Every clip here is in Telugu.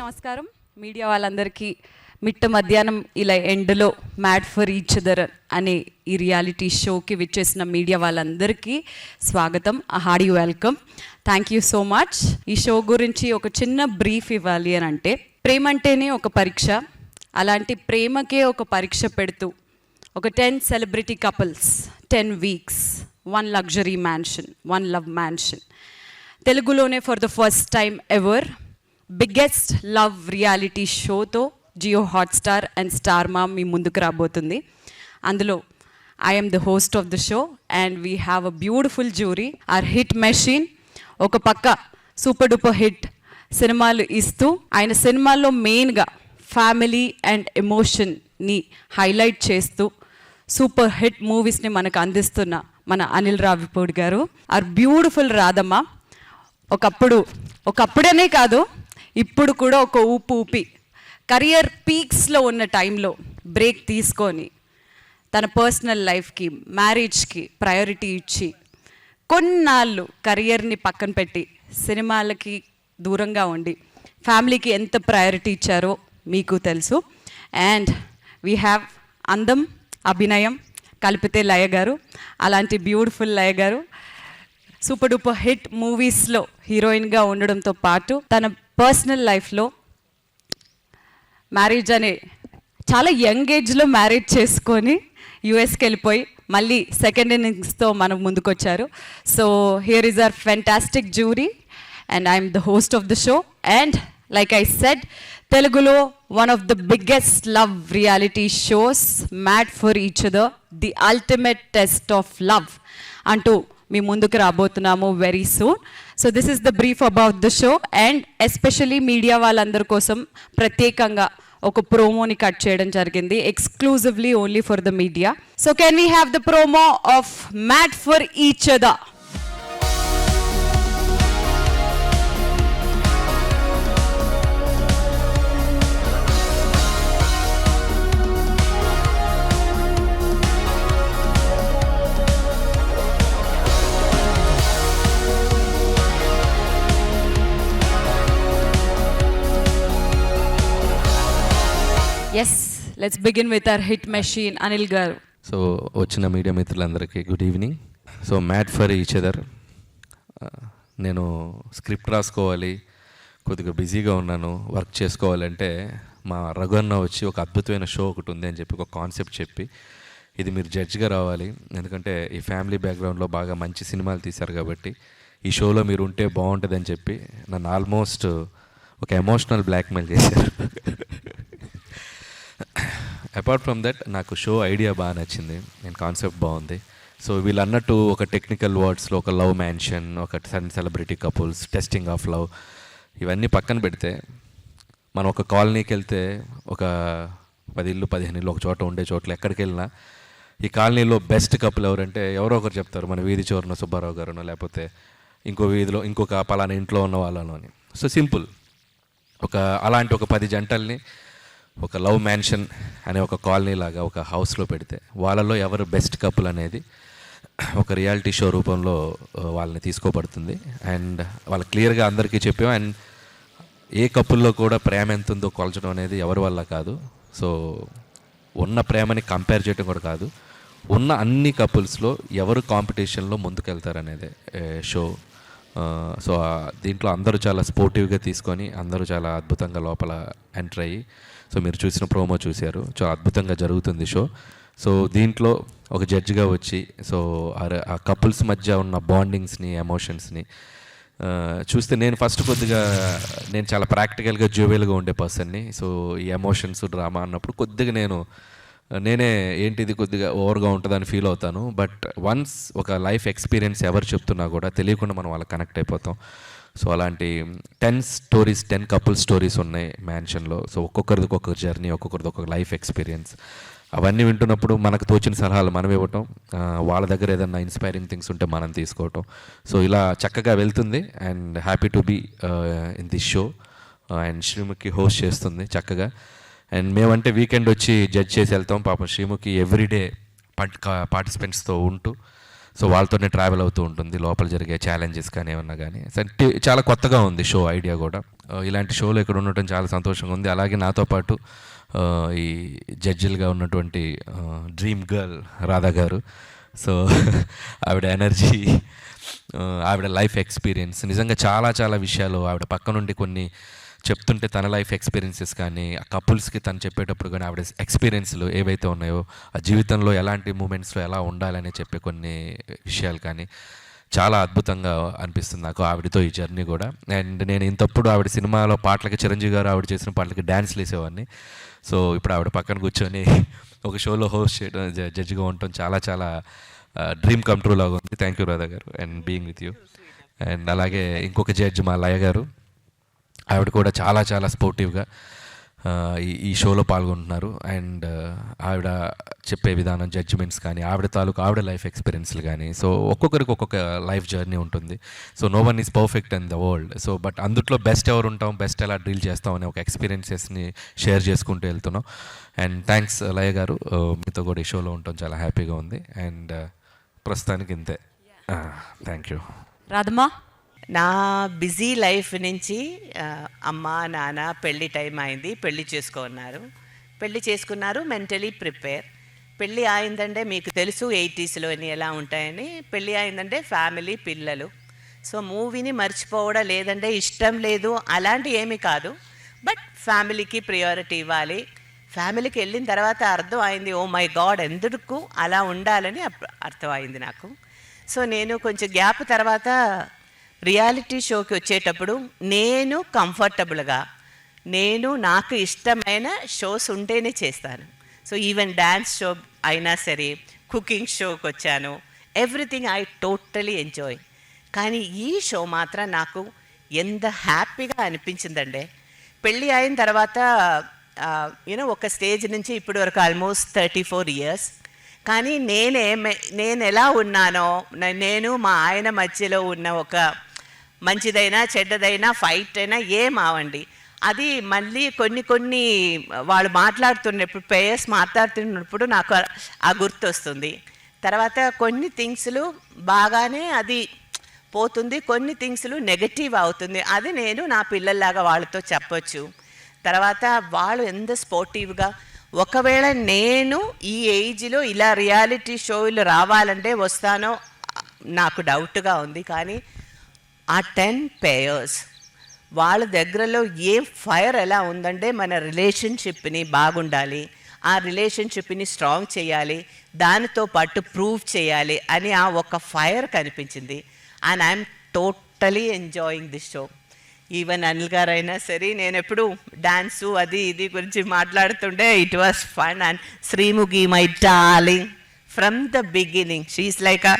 నమస్కారం. మీడియా వాళ్ళందరికీ మిట్ట మధ్యాహ్నం ఇలా ఎండ్లో మ్యాడ్ ఫర్ ఈచ్ అదర్ అనే ఈ రియాలిటీ షోకి విచ్చేసిన మీడియా వాళ్ళందరికీ స్వాగతం. Hardy welcome. Thank you so much. ఈ షో గురించి ఒక చిన్న బ్రీఫ్ ఇవ్వాలి అని అంటే, ప్రేమ అంటేనే ఒక పరీక్ష, అలాంటి ప్రేమకే ఒక పరీక్ష పెడుతూ ఒక 10 celebrity couples, 10 weeks, 1 luxury mansion, 1 love mansion. తెలుగులోనే for the first time ever biggest love reality షోతో Jio Hotstar and Star Maa మీ ముందుకు రాబోతుంది. అందులో I'm the host of the show and we have a beautiful jury. Our hit machine ఒక పక్క సూపర్ డూపర్ హిట్ సినిమాలు ఇస్తూ ఆయన సినిమాల్లో మెయిన్గా ఫ్యామిలీ అండ్ ఎమోషన్ని హైలైట్ చేస్తూ సూపర్ హిట్ మూవీస్ని మనకు అందిస్తున్న మన అనిల్ రావిపూడి గారు. ఆర్ బ్యూటిఫుల్ రాధమ్మ ఒకప్పుడనే కాదు, ఇప్పుడు కూడా ఒక ఊపి కెరియర్ పీక్స్లో ఉన్న టైంలో బ్రేక్ తీసుకొని తన పర్సనల్ లైఫ్కి, మ్యారేజ్కి ప్రయారిటీ ఇచ్చి కొన్నాళ్ళు కెరియర్ని పక్కన పెట్టి సినిమాలకి దూరంగా ఉండి ఫ్యామిలీకి ఎంత ప్రయారిటీ ఇచ్చారో మీకు తెలుసు. అండ్ వీ హ్యావ్ అందం, అభినయం కలిపితే లయ గారు. అలాంటి బ్యూటిఫుల్ లయ గారు సూపర్ డూపర్ హిట్ మూవీస్లో హీరోయిన్గా ఉండడంతో పాటు తన పర్సనల్ లైఫ్లో మ్యారేజ్ అనే చాలా యంగ్ ఏజ్లో మ్యారేజ్ చేసుకొని యూఎస్కి వెళ్ళిపోయి మళ్ళీ సెకండ్ ఇన్నింగ్స్తో మనం ముందుకొచ్చారు. So here is our fantastic jury and I'm the host of the show. And like I said, తెలుగులో one of the biggest love reality shows mad for each other, the ultimate test of love అంటూ మీ ముందుకు రాబోతున్నాము very soon. So this is the brief about the show. And especially media వాళ్ళందరి కోసం ప్రత్యేకంగా ఒక ప్రోమోని కట్ చేయడం జరిగింది, ఎక్స్క్లూజివ్లీ only for the media. So can we have the promo of mad for each other? Yes, let's begin with our hit machine Anil garu. So వచ్చిన మీడియా మిత్రులందరికీ good evening. So mad for each other, నేను స్క్రిప్ట్ రాసుకోవాలి, కొద్దిగా బిజీగా ఉన్నాను, వర్క్ చేసుకోవాలంటే మా రఘున్న వచ్చి ఒక అద్భుతమైన షో ఒకటి ఉంది అని చెప్పి ఒక కాన్సెప్ట్ చెప్పి, ఇది మీరు జడ్జ్గా రావాలి, ఎందుకంటే ఈ ఫ్యామిలీ బ్యాక్గ్రౌండ్లో బాగా మంచి సినిమాలు తీశారు కాబట్టి ఈ షోలో మీరు ఉంటే బాగుంటుందని చెప్పి నన్ను ఆల్మోస్ట్ ఒక ఎమోషనల్ బ్లాక్మెయిల్ చేశారు. అపార్ట్ ఫ్రమ్ దట్ నాకు షో ఐడియా బాగా నచ్చింది, నేను కాన్సెప్ట్ బాగుంది. సో వీళ్ళు అన్నట్టు ఒక టెక్నికల్ వర్డ్స్లో ఒక లవ్ మ్యాన్షన్, ఒక 10 celebrity couples, testing of love, ఇవన్నీ పక్కన పెడితే మనం ఒక కాలనీకి వెళ్తే ఒక 10 ఇళ్ళు 15 ఇళ్ళు ఒక చోట ఉండే చోట్ల ఎక్కడికి వెళ్ళినా ఈ కాలనీలో బెస్ట్ కపుల్ ఎవరంటే ఎవరో ఒకరు చెప్తారు, మన వీధి చివరన సుబ్బారావు గారునో లేకపోతే ఇంకో వీధిలో ఇంకొక పలానా ఇంట్లో ఉన్న వాళ్ళను అని. సో సింపుల్, అలాంటి ఒక 10 జంటల్ని ఒక లవ్ మ్యాన్షన్ అనే ఒక కాలనీ లాగా ఒక హౌస్లో పెడితే వాళ్ళలో ఎవరు బెస్ట్ కపుల్ అనేది ఒక రియాలిటీ షో రూపంలో వాళ్ళని తీసుకోబడుతుంది. అండ్ వాళ్ళు క్లియర్గా అందరికీ చెప్పాం. అండ్ ఏ కపుల్లో కూడా ప్రేమ ఎంత ఉందో కొలచడం అనేది ఎవరి వల్ల కాదు. సో ఉన్న ప్రేమని కంపేర్ చేయడం కూడా కాదు, ఉన్న అన్ని కపుల్స్లో ఎవరు కాంపిటీషన్లో ముందుకెళ్తారనేదే షో. సో దీంట్లో అందరూ చాలా స్పోర్టివ్గా తీసుకొని అందరూ చాలా అద్భుతంగా లోపల ఎంటర్ అయ్యి, సో మీరు చూసిన ప్రోమో చూశారు, చాలా అద్భుతంగా జరుగుతుంది షో. సో దీంట్లో ఒక జడ్జిగా వచ్చి సో ఆ కపుల్స్ మధ్య ఉన్న బాండింగ్స్ని, ఎమోషన్స్ని చూస్తే నేను చాలా ప్రాక్టికల్గా జ్యూవెల్గా ఉండే పర్సన్ని. సో ఈ ఎమోషన్స్ డ్రామా అన్నప్పుడు కొద్దిగా నేనే ఏంటిది కొద్దిగా ఓవర్గా ఉంటుందని ఫీల్ అవుతాను. బట్ వన్స్ ఒక లైఫ్ ఎక్స్పీరియన్స్ ఎవరు చెప్తున్నా కూడా తెలియకుండా మనం వాళ్ళకి కనెక్ట్ అయిపోతాం. సో అలాంటి 10 కపుల్ స్టోరీస్ ఉన్నాయి మ్యాన్షన్లో. సో ఒక్కొక్కరిది ఒక్కొక్క జర్నీ, ఒక్కొక్కరిది ఒక్కొక్క లైఫ్ ఎక్స్పీరియన్స్. అవన్నీ వింటున్నప్పుడు మనకు తోచిన సలహాలు మనం ఇవ్వటం, వాళ్ళ దగ్గర ఏదన్నా ఇన్స్పైరింగ్ థింగ్స్ ఉంటే మనం తీసుకోవటం. సో ఇలా చక్కగా వెళ్తుంది. And happy to be in this show. And Sreemukhi host చేస్తుంది చక్కగా. అండ్ మేమంటే వీకెండ్ వచ్చి జడ్జ్ చేసి వెళ్తాం. పాపం శ్రీముఖి ఎవ్రీడే పార్టిసిపెంట్స్తో ఉంటూ సో వాళ్ళతోనే ట్రావెల్ అవుతూ ఉంటుంది, లోపల జరిగే ఛాలెంజెస్ కానీ ఏమన్నా కానీ. చాలా కొత్తగా ఉంది షో ఐడియా కూడా. ఇలాంటి షోలో ఇక్కడ ఉండటం చాలా సంతోషంగా ఉంది. అలాగే నాతో పాటు ఈ జడ్జిలుగా ఉన్నటువంటి డ్రీమ్ గర్ల్ రాధా గారు. సో ఆవిడ ఎనర్జీ, ఆవిడ లైఫ్ ఎక్స్పీరియన్స్, నిజంగా చాలా చాలా విషయాలు ఆవిడ పక్క నుండి కొన్ని చెప్తుంటే తన లైఫ్ ఎక్స్పీరియన్సెస్ కానీ, ఆ కపుల్స్కి తను చెప్పేటప్పుడు కానీ ఆవిడ ఎక్స్పీరియన్స్లు ఏవైతే ఉన్నాయో, ఆ జీవితంలో ఎలాంటి మూమెంట్స్లో ఎలా ఉండాలని చెప్పే కొన్ని విషయాలు కానీ చాలా అద్భుతంగా అనిపిస్తుంది నాకు ఆవిడతో ఈ జర్నీ కూడా. అండ్ నేను ఇంతప్పుడు ఆవిడ సినిమాలో పాటలకి చిరంజీవి గారు ఆవిడ చేసిన పాటలకి డ్యాన్స్లు వేసేవాడిని. సో ఇప్పుడు ఆవిడ పక్కన కూర్చొని ఒక షోలో హోస్ట్ చేయడం, జడ్జిగా ఉండటం చాలా చాలా డ్రీమ్ కమ్ ట్రూ లాగా ఉంది. థ్యాంక్ యూ రాధా గారు and being with you. And అలాగే ఇంకొక జడ్జ్ మా లయ గారు, ఆవిడ కూడా చాలా చాలా స్పోర్టివ్గా ఈ షోలో పాల్గొంటున్నారు. అండ్ ఆవిడ చెప్పే విధానం, జడ్జిమెంట్స్ కానీ, ఆవిడ లైఫ్ ఎక్స్పీరియన్స్లు కానీ, సో ఒక్కొక్కరికి ఒక్కొక్క లైఫ్ జర్నీ ఉంటుంది. So no one is perfect in the world. So but అందుట్లో బెస్ట్ ఎవరు ఉంటాం, బెస్ట్ ఎలా డీల్ చేస్తాం అనే ఒక ఎక్స్పీరియన్సెస్ని షేర్ చేసుకుంటూ వెళ్తున్నాం. అండ్ థ్యాంక్స్ లయ గారు, మీతో కూడా ఈ షోలో ఉండటం చాలా హ్యాపీగా ఉంది. అండ్ ప్రస్తుతానికి ఇంతే. Thank you. రాధమ్మా, నా బిజీ లైఫ్ నుంచి అమ్మ నాన్న పెళ్ళి టైం అయింది, పెళ్ళి చేసుకున్నారు, మెంటలీ ప్రిపేర్. పెళ్ళి అయిందంటే మీకు తెలుసు 80sలో ఎలా ఉంటాయని. పెళ్ళి అయిందంటే ఫ్యామిలీ, పిల్లలు. సో మూవీని మర్చిపోవడం లేదంటే ఇష్టం లేదు అలాంటి ఏమీ కాదు, బట్ ఫ్యామిలీకి ప్రియారిటీ ఇవ్వాలి. ఫ్యామిలీకి వెళ్ళిన తర్వాత అర్థం అయింది, ఓ మై గాడ్ ఎందుకు అలా ఉండాలని అర్థమైంది నాకు. సో నేను కొంచెం గ్యాప్ తర్వాత రియాలిటీ షోకి వచ్చేటప్పుడు నేను కంఫర్టబుల్గా, నాకు ఇష్టమైన షోస్ ఉంటేనే చేస్తాను. సో ఈవెన్ డ్యాన్స్ షో అయినా సరే, కుకింగ్ షోకి వచ్చాను, ఎవ్రీథింగ్ ఐ టోటలీ ఎంజాయ్. కానీ ఈ షో మాత్రం నాకు ఎంత హ్యాపీగా అనిపించిందంటే, పెళ్ళి అయిన తర్వాత ఒక స్టేజ్ నుంచి ఇప్పటి వరకు ఆల్మోస్ట్ 34 years. కానీ నేను ఎలా ఉన్నానో, నేను మా ఆయన మధ్యలో ఉన్న ఒక మంచిదైనా చెడ్డదైనా ఫైట్ అయినా ఏమావండి, అది మళ్ళీ కొన్ని వాళ్ళు మాట్లాడుతున్నప్పుడు, పేయర్స్ మాట్లాడుతున్నప్పుడు నాకు ఆ గుర్తు వస్తుంది. తర్వాత కొన్ని థింగ్స్లు బాగానే అది పోతుంది, కొన్ని థింగ్స్లు నెగటివ్ అవుతుంది. అది నేను నా పిల్లల్లాగా వాళ్ళతో చెప్పొచ్చు. తర్వాత వాళ్ళు ఎంత స్పోర్టివ్గా, ఒకవేళ నేను ఈ ఏజ్లో ఇలా రియాలిటీ షోలు రావాలంటే వస్తానో నాకు డౌట్గా ఉంది. కానీ ఆ 10 పేయర్స్ వాళ్ళ దగ్గరలో ఏ ఫైర్ ఎలా ఉందంటే, మన రిలేషన్షిప్ని బాగుండాలి, ఆ రిలేషన్షిప్ని స్ట్రాంగ్ చేయాలి, దానితో పాటు ప్రూవ్ చేయాలి అని ఆ ఒక ఫైర్ కనిపించింది. And I'm totally enjoying this show. Even Anil గారు అయినా సరే, నేను ఎప్పుడు డాన్సు అది ఇది గురించి మాట్లాడుతుంటే it was fun. And Sreemukhi, my darling, from the beginning she is like a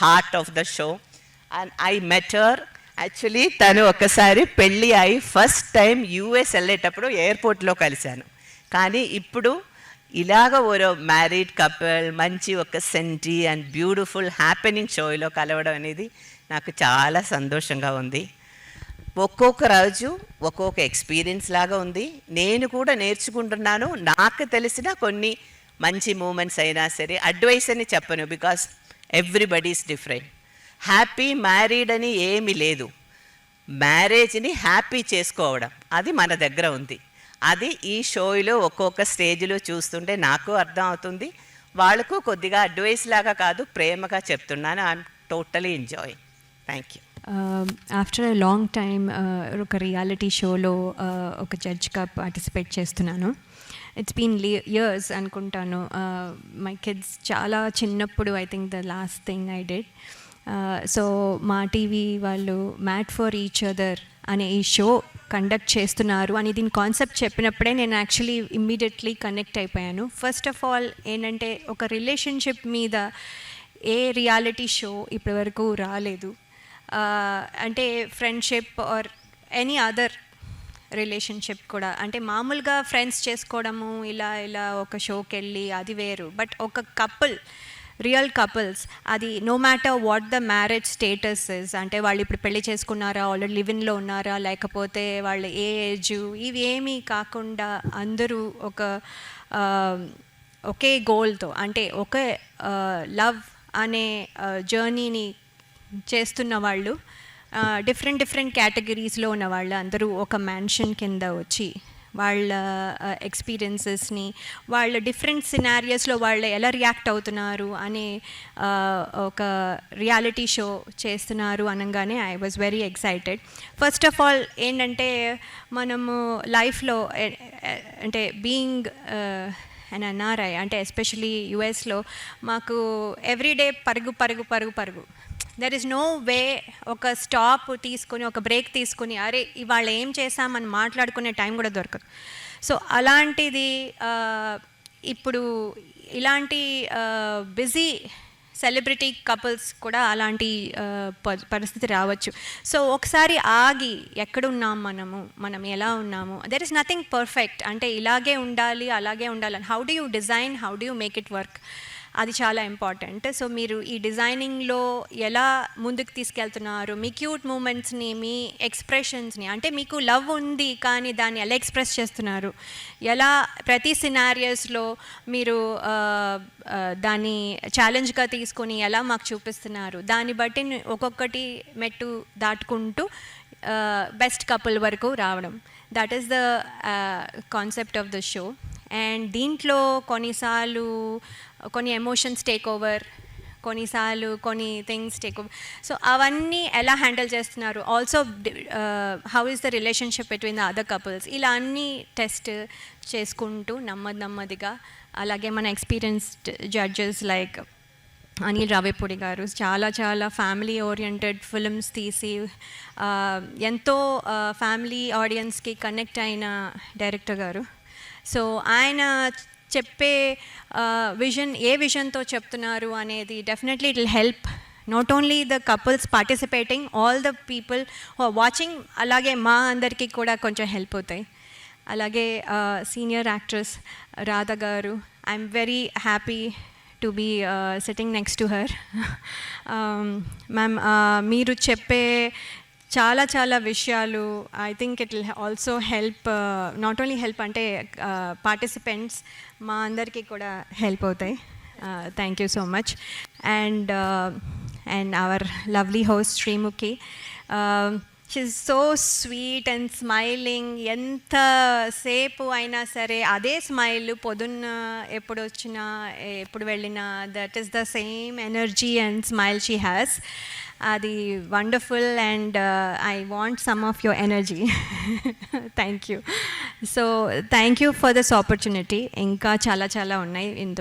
heart of the show. And I met her. Actually తను ఒకసారి పెళ్ళి అయి ఫస్ట్ టైం US వెళ్ళేటప్పుడు ఎయిర్పోర్ట్లో కలిశాను. కానీ ఇప్పుడు ఇలాగ ఓరో మ్యారీడ్ కపుల్ మంచి ఒక సెంటీ అండ్ బ్యూటిఫుల్ హ్యాపెనింగ్ షోలో కలవడం అనేది నాకు చాలా సంతోషంగా ఉంది. ఒక్కొక్క రోజు ఒక్కొక్క ఎక్స్పీరియన్స్ లాగా ఉంది. నేను కూడా నేర్చుకుంటున్నాను. నాకు తెలిసిన కొన్ని మంచి మూమెంట్స్ అయినా సరే, అడ్వైస్ అని చెప్పను, because everybody is different. Happy married అని ఏమీ లేదు. మ్యారేజ్ని హ్యాపీ చేసుకోవడం అది మన దగ్గర ఉంది. అది ఈ షోలో ఒక్కొక్క స్టేజ్లో చూస్తుంటే నాకు అర్థం అవుతుంది. వాళ్ళకు కొద్దిగా అడ్వైస్ లాగా కాదు, ప్రేమగా చెప్తున్నాను. I'm totally enjoy. Thank you. After a long time ఒక రియాలిటీ షోలో ఒక జడ్జ్గా పార్టిసిపేట్ చేస్తున్నాను. ఇట్స్ బీన్ ఇయర్స్ అనుకుంటాను. మై కిడ్స్ చాలా చిన్నప్పుడు, I think the last thing I did. So మా టీవీ వాళ్ళు మ్యాట్ ఫర్ ఈచ్ అదర్ అనే ఈ షో కండక్ట్ చేస్తున్నారు అని దీని కాన్సెప్ట్ చెప్పినప్పుడే నేను యాక్చువల్లీ ఇమ్మీడియట్లీ కనెక్ట్ అయిపోయాను. ఫస్ట్ ఆఫ్ ఆల్ ఏంటంటే, ఒక రిలేషన్షిప్ మీద ఏ రియాలిటీ షో ఇప్పటివరకు రాలేదు. అంటే friendship or any other relationship కూడా, అంటే మామూలుగా ఫ్రెండ్స్ చేసుకోవడము ఇలా ఒక షోకి వెళ్ళి అది వేరు. బట్ ఒక కపుల్, రియల్ కపుల్స్, అది no matter what the marriage status is, అంటే వాళ్ళు ఇప్పుడు పెళ్లి చేసుకున్నారా, ఆల్రెడీ లివిన్లో ఉన్నారా, లేకపోతే వాళ్ళ ఏజ్, ఇవి ఏమీ కాకుండా అందరూ ఒకే గోల్తో, అంటే ఒకే లవ్ అనే జర్నీని చేస్తున్న వాళ్ళు డిఫరెంట్ కేటగిరీస్లో ఉన్న వాళ్ళు అందరూ ఒక మ్యాన్షన్ కింద వచ్చి వాళ్ళ ఎక్స్పీరియన్సెస్ని వాళ్ళ డిఫరెంట్ సినారియోస్లో వాళ్ళు ఎలా రియాక్ట్ అవుతున్నారు అనే ఒక రియాలిటీ షో చేస్తున్నారు అనగానే I was very excited. First of all ఏంటంటే మనము లైఫ్లో అంటే బీయింగ్ అండ్ ఎన్ఆర్ఐ అంటే ఎస్పెషలీ యుఎస్లో మాకు ఎవ్రీడే పరుగు. దెర్ ఇస్ నో వే ఒక స్టాప్ తీసుకొని ఒక బ్రేక్ తీసుకొని అరే ఇవాళ ఏం చేసామని మాట్లాడుకునే టైం కూడా దొరకదు. సో అలాంటిది ఇప్పుడు ఇలాంటి బిజీ సెలబ్రిటీ కపుల్స్ కూడా అలాంటి పరిస్థితి రావచ్చు. సో ఒకసారి ఆగి ఎక్కడున్నాం మనం ఎలా ఉన్నాము, దెర్ ఇస్ నథింగ్ పర్ఫెక్ట్. అంటే ఇలాగే ఉండాలి అలాగే ఉండాలని how do you design, how do you make it work, అది చాలా ఇంపార్టెంట్. సో మీరు ఈ డిజైనింగ్లో ఎలా ముందుకు తీసుకెళ్తున్నారు, మీ క్యూట్ మూమెంట్స్ని, మీ ఎక్స్ప్రెషన్స్ని, అంటే మీకు లవ్ ఉంది కానీ దాన్ని ఎలా ఎక్స్ప్రెస్ చేస్తున్నారు, ఎలా ప్రతి సినారియోస్లో మీరు దాన్ని ఛాలెంజ్గా తీసుకొని ఎలా మాకు చూపిస్తున్నారు, దాన్ని బట్టి ఒక్కొక్కటి మెట్టు దాటుకుంటూ బెస్ట్ కపుల్ వరకు రావడం. That is the concept of the show. And దీంట్లో కొన్నిసార్లు కొన్ని ఎమోషన్స్ టేక్ ఓవర్, కొన్నిసార్లు కొన్ని థింగ్స్ టేక్ ఓవర్. సో అవన్నీ ఎలా హ్యాండిల్ చేస్తున్నారు, also how is the relationship between the other couples, ఇలా అన్నీ టెస్ట్ చేసుకుంటూ నెమ్మదిగా. అలాగే మన experienced judges like Anil Ravipudi గారు చాలా ఫ్యామిలీ ఓరియంటెడ్ ఫిల్మ్స్ తీసి ఎంతో ఫ్యామిలీ ఆడియన్స్కి కనెక్ట్ అయిన డైరెక్టర్ గారు. సో ఆయన చెప్పే విజన్ ఏ విజన్తో చెప్తున్నారు అనేది definitely it will help not only the couples participating, all the people who are watching, అలాగే మా అందరికీ కూడా కొంచెం హెల్ప్ అవుతాయి. అలాగే senior actress Radha garu, I'm very happy to be sitting next to her. Ma'am మీరు చెప్పే చాలా విషయాలు I think it will also help, not only help అంటే పార్టిసిపెంట్స్ మా అందరికీ కూడా హెల్ప్ అవుతాయి. Thank you so much. And our lovely host Sreemukhi, she's so sweet and smiling. ఎంతసేపు అయినా సరే అదే స్మైల్, పొద్దున్న ఎప్పుడు వచ్చినా ఎప్పుడు వెళ్ళినా that is the same energy and smile she has. అది wonderful and I want some of your energy. Thank you. So thank you for this opportunity. ఇంకా చాలా ఉన్నాయి, ఇంత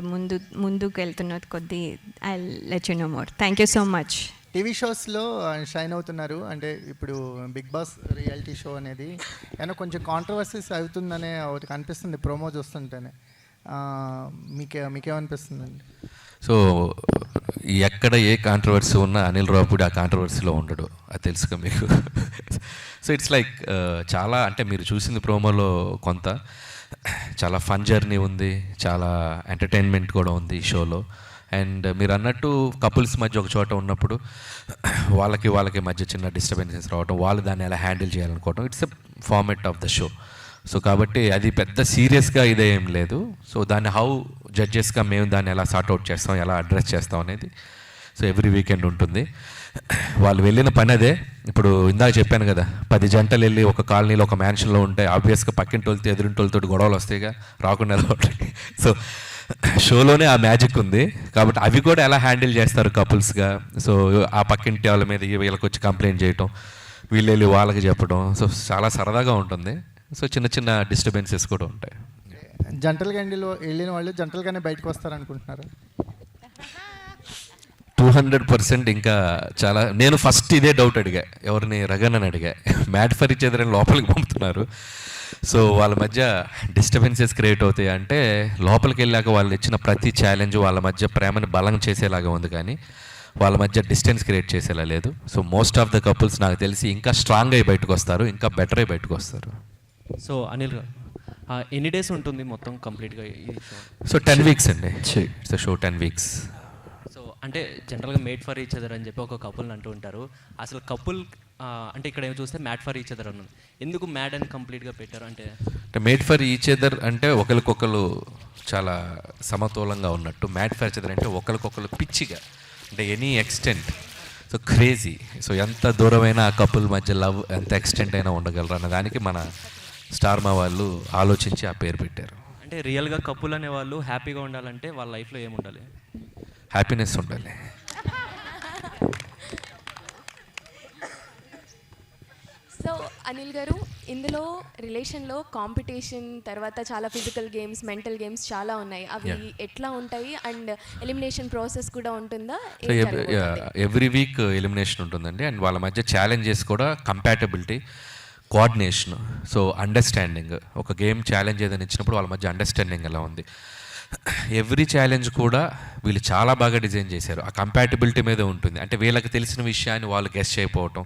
ముందుకు వెళ్తున్న కొద్దీ I let you know more. Thank you so much. TV షోస్లో షైన్ అవుతున్నారు, అంటే ఇప్పుడు బిగ్ బాస్ రియాలిటీ షో అనేది ఏమైనా కొంచెం కాంట్రవర్సీస్ అవుతుందనే ఒకటి కనిపిస్తుంది ప్రోమో చూస్తుంటేనే. మీకేమనిపిస్తుందండి? సో ఎక్కడ ఏ కాంట్రవర్సీ ఉన్నా అనిల్ రావిపూడి ఆ కాంట్రవర్సీలో ఉండడు, అది తెలుసుగా మీకు. సో ఇట్స్ లైక్ చాలా, అంటే మీరు చూసింది ప్రోమోలో కొంత చాలా ఫన్ జర్నీ ఉంది, చాలా ఎంటర్టైన్మెంట్ కూడా ఉంది ఈ షోలో. అండ్ మీరు అన్నట్టు కపుల్స్ మధ్య ఒక చోట ఉన్నప్పుడు వాళ్ళకి మధ్య చిన్న డిస్టర్బెన్సెస్ రావడం, వాళ్ళు దాన్ని ఎలా హ్యాండిల్ చేయాలనుకోవడం, it's a format of the show. So కాబట్టి అది పెద్ద సీరియస్గా ఇదేం లేదు. సో దాన్ని హౌ జడ్జెస్గా మేము దాన్ని ఎలా సార్ట్అవుట్ చేస్తాం, ఎలా అడ్రస్ చేస్తాం అనేది సో ఎవ్రీ వీకెండ్ ఉంటుంది. వాళ్ళు వెళ్ళిన పని అదే. ఇప్పుడు ఇందాక చెప్పాను కదా, 10 జంటలు వెళ్ళి ఒక కాలనీలో ఒక మ్యాన్షన్లో ఉంటే ఆబ్వియస్గా పక్కింటోళ్ళతో ఎదురింటోళ్ళతో గొడవలు వస్తాయిగా, రాకుండా ఉంటాయి. సో షోలోనే ఆ మ్యాజిక్ ఉంది కాబట్టి అవి కూడా ఎలా హ్యాండిల్ చేస్తారు కపుల్స్గా. సో ఆ పక్కింటి వాళ్ళ మీద వీళ్ళకి వచ్చి కంప్లైంట్ చేయటం, వీళ్ళు వెళ్ళి వాళ్ళకి చెప్పడం, సో చాలా సరదాగా ఉంటుంది. సో చిన్న డిస్టర్బెన్సెస్ కూడా ఉంటాయి. జంటలుగా వెళ్ళిన వాళ్ళు జంటలుగానే బయటకు వస్తారనుకుంటున్నారు? 200%. ఇంకా చాలా, నేను ఫస్ట్ ఇదే డౌట్ అడిగా, ఎవరిని రగన్ అని అడిగా. మ్యాడ్ ఫర్ ఈచ్ అదర్ అని లోపలికి పంపుతున్నారు, సో వాళ్ళ మధ్య డిస్టర్బెన్సెస్ క్రియేట్ అవుతాయి అంటే లోపలికి వెళ్ళాక వాళ్ళు ఇచ్చిన ప్రతి ఛాలెంజ్ వాళ్ళ మధ్య ప్రేమని బలం చేసేలాగా ఉంది, కానీ వాళ్ళ మధ్య డిస్టెన్స్ క్రియేట్ చేసేలా లేదు. So most of the couples నాకు తెలిసి ఇంకా స్ట్రాంగ్ అయి బయటకు వస్తారు, ఇంకా బెటర్ అయి బయటకు వస్తారు. సో అనిల్ గారు, ఎన్ని డేస్ ఉంటుంది మొత్తం కంప్లీట్గా ఈ షో? సో 10 వీక్స్ అండి. It's show 10 weeks. సో అంటే జనరల్గా మేడ్ ఫర్ ఈచ్ అదర్ అని చెప్పి ఒక కపుల్ని అంటూ ఉంటారు. అసలు కపుల్ అంటే ఇక్కడ ఏమి చూస్తే మ్యాడ్ ఫర్ ఈచ్ అదర్ అన్నది, ఎందుకు మ్యాడ్ అని కంప్లీట్గా పెట్టారు? అంటే మేడ్ ఫర్ ఈచ్ అదర్ అంటే ఒకరికొకరు చాలా సమతూలంగా ఉన్నట్టు. మ్యాడ్ ఫర్ ఈచ్ అదర్ అంటే ఒకరికొకరు పిచ్చిగా, అంటే any extent. So crazy. So ఎంత దూరమైన ఆ కపుల్ మధ్య లవ్ ఎంత ఎక్స్టెంట్ అయినా ఉండగలరు అన్న దానికి మన స్టార్ మా వాళ్ళు ఆలోచించి ఆ పేరు పెట్టారు. అంటే రియల్గా కపుల్ అనే వాళ్ళు హ్యాపీగా ఉండాలంటే వాళ్ళ లైఫ్లో ఏముండాలి? హ్యాపీనెస్ ఉండాలి. సో అనిల్ గారు, ఇందులో రిలేషన్లో కాంపిటీషన్ తర్వాత చాలా ఫిజికల్ గేమ్స్, మెంటల్ గేమ్స్ చాలా ఉన్నాయి. అవి ఎట్లా ఉంటాయి అండ్ ఎలిమినేషన్ ప్రాసెస్ కూడా ఉంటుందా? సో ఎవ్రీ వీక్ ఎలిమినేషన్ ఉంటుందండి. అండ్ వాళ్ళ మధ్య ఛాలెంజెస్ కూడా కంపాటబిలిటీ, కోఆర్డినేషన్, సో అండర్స్టాండింగ్. ఒక గేమ్ ఛాలెంజ్ ఏదైనా ఇచ్చినప్పుడు వాళ్ళ మధ్య అండర్స్టాండింగ్ ఎలా ఉంది. ఎవ్రీ ఛాలెంజ్ కూడా వీళ్ళు చాలా బాగా డిజైన్ చేశారు. ఆ కంపాటబిలిటీ మీద ఉంటుంది. అంటే వీళ్ళకి తెలిసిన విషయాన్ని వాళ్ళు గెస్ చేయకపోవటం,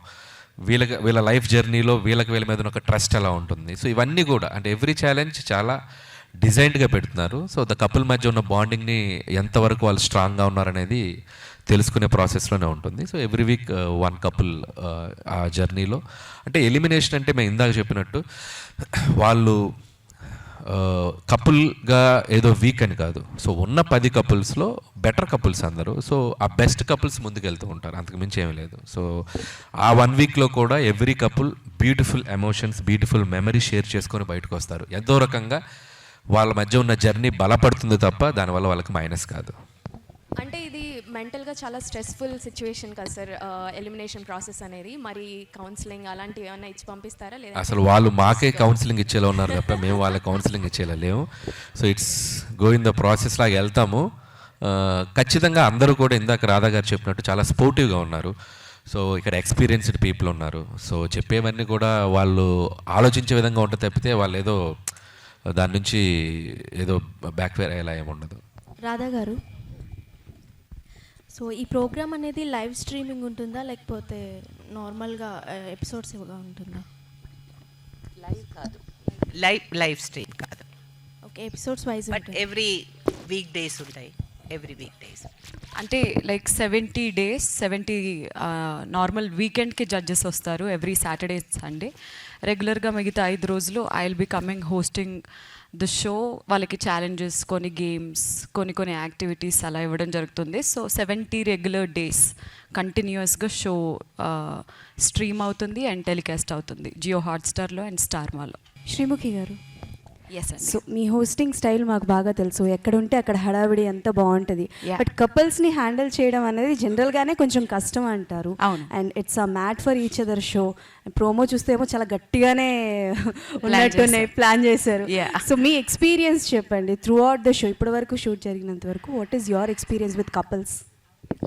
వీళ్ళ లైఫ్ జర్నీలో వీళ్ళ మీద ఒక ట్రస్ట్ ఎలా ఉంటుంది. సో ఇవన్నీ కూడా అంటే ఎవ్రీ ఛాలెంజ్ చాలా డిజైన్డ్గా పెడుతున్నారు. సో ద కపుల్ మధ్య ఉన్న బాండింగ్ని ఎంతవరకు వాళ్ళు స్ట్రాంగ్గా ఉన్నారనేది తెలుసుకునే ప్రాసెస్లోనే ఉంటుంది. So every week one couple ఆ జర్నీలో. అంటే ఎలిమినేషన్ అంటే మేము ఇందాక చెప్పినట్టు వాళ్ళు కపుల్గా ఏదో వీక్ అని కాదు. సో ఉన్న 10 కపుల్స్లో బెటర్ కపుల్స్ అందరూ. సో ఆ బెస్ట్ కపుల్స్ ముందుకెళ్తూ ఉంటారు, అంతకు మించి ఏమీ లేదు. సో ఆ 1 వీక్లో కూడా every couple beautiful emotions, beautiful memory share చేసుకొని బయటకు వస్తారు. ఎంతో రకంగా వాళ్ళ మధ్య ఉన్న జర్నీ బలపడుతుంది తప్ప దానివల్ల వాళ్ళకి మైనస్ కాదు. అంటే ఇది మెంటల్గా చాలా స్ట్రెస్ఫుల్ సిచ్యువేషన్ కదా సార్, ఎలిమినేషన్ ప్రాసెస్ అనేది. మరి కౌన్సిలింగ్ అలాంటివి ఏమైనా ఇచ్చి పంపిస్తారా? లేదా అసలు వాళ్ళు మాకే కౌన్సిలింగ్ ఇచ్చేలా ఉన్నారు తప్ప మేము వాళ్ళకి కౌన్సిలింగ్ ఇచ్చేలా లేము. So it's going the process లాగా వెళ్తాము. ఖచ్చితంగా అందరూ కూడా ఇందాక రాధా గారు చెప్పినట్టు చాలా స్పోర్టివ్గా ఉన్నారు. సో ఇక్కడ ఎక్స్పీరియన్స్డ్ పీపుల్ ఉన్నారు. సో చెప్పేవన్నీ కూడా వాళ్ళు ఆలోచించే విధంగా ఉంటుంది తప్పితే వాళ్ళు ఏదో దాని నుంచి ఏదో బ్యాక్ఫైర్ అయ్యేలా ఏమి ఉండదు. రాధా గారు, సో ఈ ప్రోగ్రామ్ అనేది లైవ్ స్ట్రీమింగ్ ఉంటుందా లేకపోతే నార్మల్గా ఎపిసోడ్స్ ఉంటుందా? లైవ్ కాదు, లైవ్ స్ట్రీమ్ కాదు. Okay, episodes wise but every week days ఉంటాయి. ఎవ్రీ వీక్ డేస్ అంటే లైక్ 70 days, 70 నార్మల్ వీకెండ్కి జడ్జెస్ వస్తారు ఎవ్రీ సాటర్డే సండే. రెగ్యులర్గా మిగతా 5 రోజులు I will be coming hosting the show. వాళ్ళకి ఛాలెంజెస్, కొన్ని గేమ్స్, కొన్ని యాక్టివిటీస్ అలా ఇవ్వడం జరుగుతుంది. సో 70 రెగ్యులర్ డేస్ కంటిన్యూస్గా షో స్ట్రీమ్ అవుతుంది అండ్ టెలికాస్ట్ అవుతుంది జియో హాట్స్టార్లో అండ్ స్టార్ మాలో. శ్రీముఖి గారు, ఎస్ అండి. సో మీ హోస్టింగ్ స్టైల్ మాకు బాగా తెలుసు. ఎక్కడ ఉంటే అక్కడ హడావిడి ఎంత బాగుంటుంది. బట్ కపుల్స్ని హ్యాండిల్ చేయడం అనేది జనరల్గానే కొంచెం కష్టం అంటారు. అవును. And it's a made for each other show. Promo చూస్తే ఏమో చాలా గట్టిగానే ఉన్నట్టున్నాయి, ప్లాన్ చేశారు. సో మీ ఎక్స్పీరియన్స్ చెప్పండి త్రూ అవుట్ ద షో, ఇప్పటి వరకు షూట్ జరిగినంత వరకు. What is your experience with couples?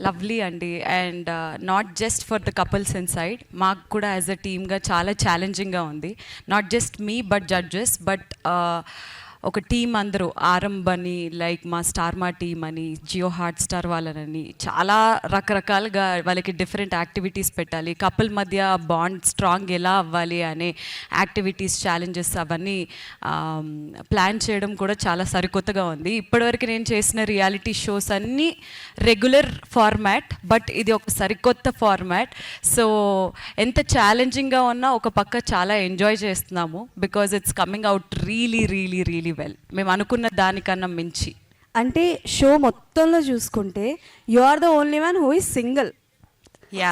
Lovely అండి. And not just for the couples inside, మాకు కూడా యాజ్ అ టీమ్గా చాలా ఛాలెంజింగ్గా ఉంది. నాట్ జస్ట్ మీ బట్ జడ్జెస్, బట్ ఒక టీం అందరూ ఆరంభ్ అని, లైక్ మా స్టార్ మా టీమ్ అని, జియో హాట్ స్టార్ వాళ్ళని చాలా రకరకాలుగా వాళ్ళకి డిఫరెంట్ యాక్టివిటీస్ పెట్టాలి. కపుల్ మధ్య బాండ్ స్ట్రాంగ్ ఎలా అవ్వాలి అనే యాక్టివిటీస్, ఛాలెంజెస్ అవన్నీ ప్లాన్ చేయడం కూడా చాలా సరికొత్తగా ఉంది. ఇప్పటివరకు నేను చేసిన రియాలిటీ షోస్ అన్నీ రెగ్యులర్ ఫార్మాట్, బట్ ఇది ఒక సరికొత్త ఫార్మాట్. సో ఎంత ఛాలెంజింగ్గా ఉన్నా ఒక పక్క చాలా ఎంజాయ్ చేస్తున్నాము because it's coming out really really really well. మేము అనుకున్న దానికన్నా మించి. అంటే షో మొత్తంలో చూసుకుంటే you are the only one who is single.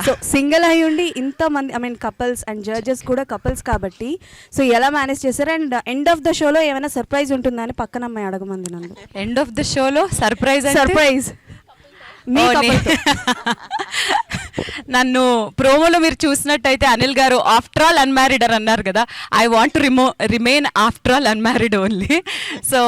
So single అయి ఉండి ఇంతమంది, I mean couples and judges కూడా కపుల్స్ కాబట్టి, సో ఎలా మేనేజ్ చేశారు? అండ్ ఎండ్ ఆఫ్ ద షోలో ఏమైనా సర్ప్రైజ్ ఉంటుందా అని పక్కన అమ్మాయి అడగమంది నన్ను. ఎండ్ ఆఫ్ ద షోలో సర్ప్రైజ్ నన్ను ప్రోమోలో మీరు చూసినట్టయితే అనిల్ గారు ఆఫ్టర్ ఆల్ అన్మ్యారీడ్ అని అన్నారు కదా. I want to remain after all unmarried only. So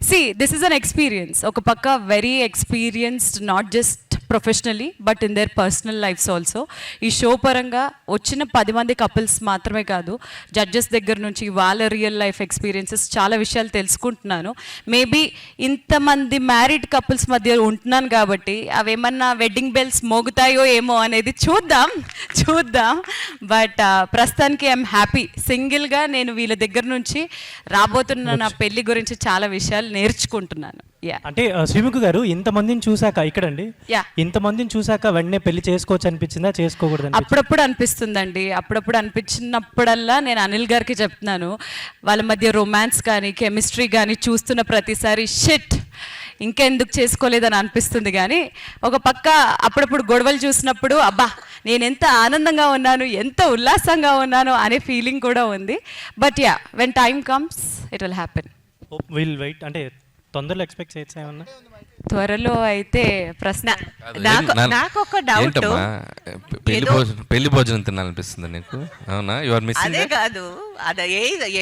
see this is an experience. ఒక పక్క very experienced, not just professionally but in their personal lives also. ఈ షో పరంగా వచ్చిన 10 మంది కపుల్స్ మాత్రమే కాదు, జడ్జెస్ దగ్గర నుంచి వాళ్ళ రియల్ లైఫ్ ఎక్స్పీరియన్సెస్ చాలా విషయాలు తెలుసుకుంటున్నాను. మేబీ ఇంతమంది మ్యారీడ్ కపుల్స్ మధ్య ఉంటున్నాను కాబట్టి అవేమన్నా వెడ్డింగ్ బెల్స్ మోగుతాయో ఏమో అనేది చూద్దాం. బట్ ప్రస్తుతానికి ఐఎమ్ హ్యాపీ. సింగిల్గా నేను వీళ్ళ దగ్గర నుంచి రాబోతున్న నా పెళ్లి గురించి చాలా విషయాలు నేర్చుకుంటున్నాను. అంటే శ్రీముఖి గారు, ఇంతమందిని చూసాక ఇక్కడండి, ఇంతమందిని చూసాక వెంటనే పెళ్లి చేసుకోవచ్చు అనిపించిందా, చేసుకోకూడదు? అప్పుడప్పుడు అనిపిస్తుందండి. అప్పుడప్పుడు అనిపించినప్పుడల్లా నేను అనిల్ గారికి చెప్తున్నాను, వాళ్ళ మధ్య రొమాన్స్ కానీ కెమిస్ట్రీ కానీ చూస్తున్న ప్రతిసారి షిట్ ఇంకెందుకు చేసుకోలేదని అనిపిస్తుంది. కానీ ఒక పక్క అప్పుడప్పుడు గొడవలు చూసినప్పుడు అబ్బా నేను ఎంత ఆనందంగా ఉన్నాను, ఎంత ఉల్లాసంగా ఉన్నాను అనే ఫీలింగ్ కూడా ఉంది. But yeah, when time comes it will happen. Will wait. అంటే తొందరలో ఎక్స్పెక్ట్ చేయొచ్చా ఏమన్నా? త్వరలో అయితే ప్రశ్న నాకు ఒక డౌట్, పెళ్లి భోజనం తినాలనిపిస్తుంది నీకు? అవునా? You are missing. అదే కాదు, అది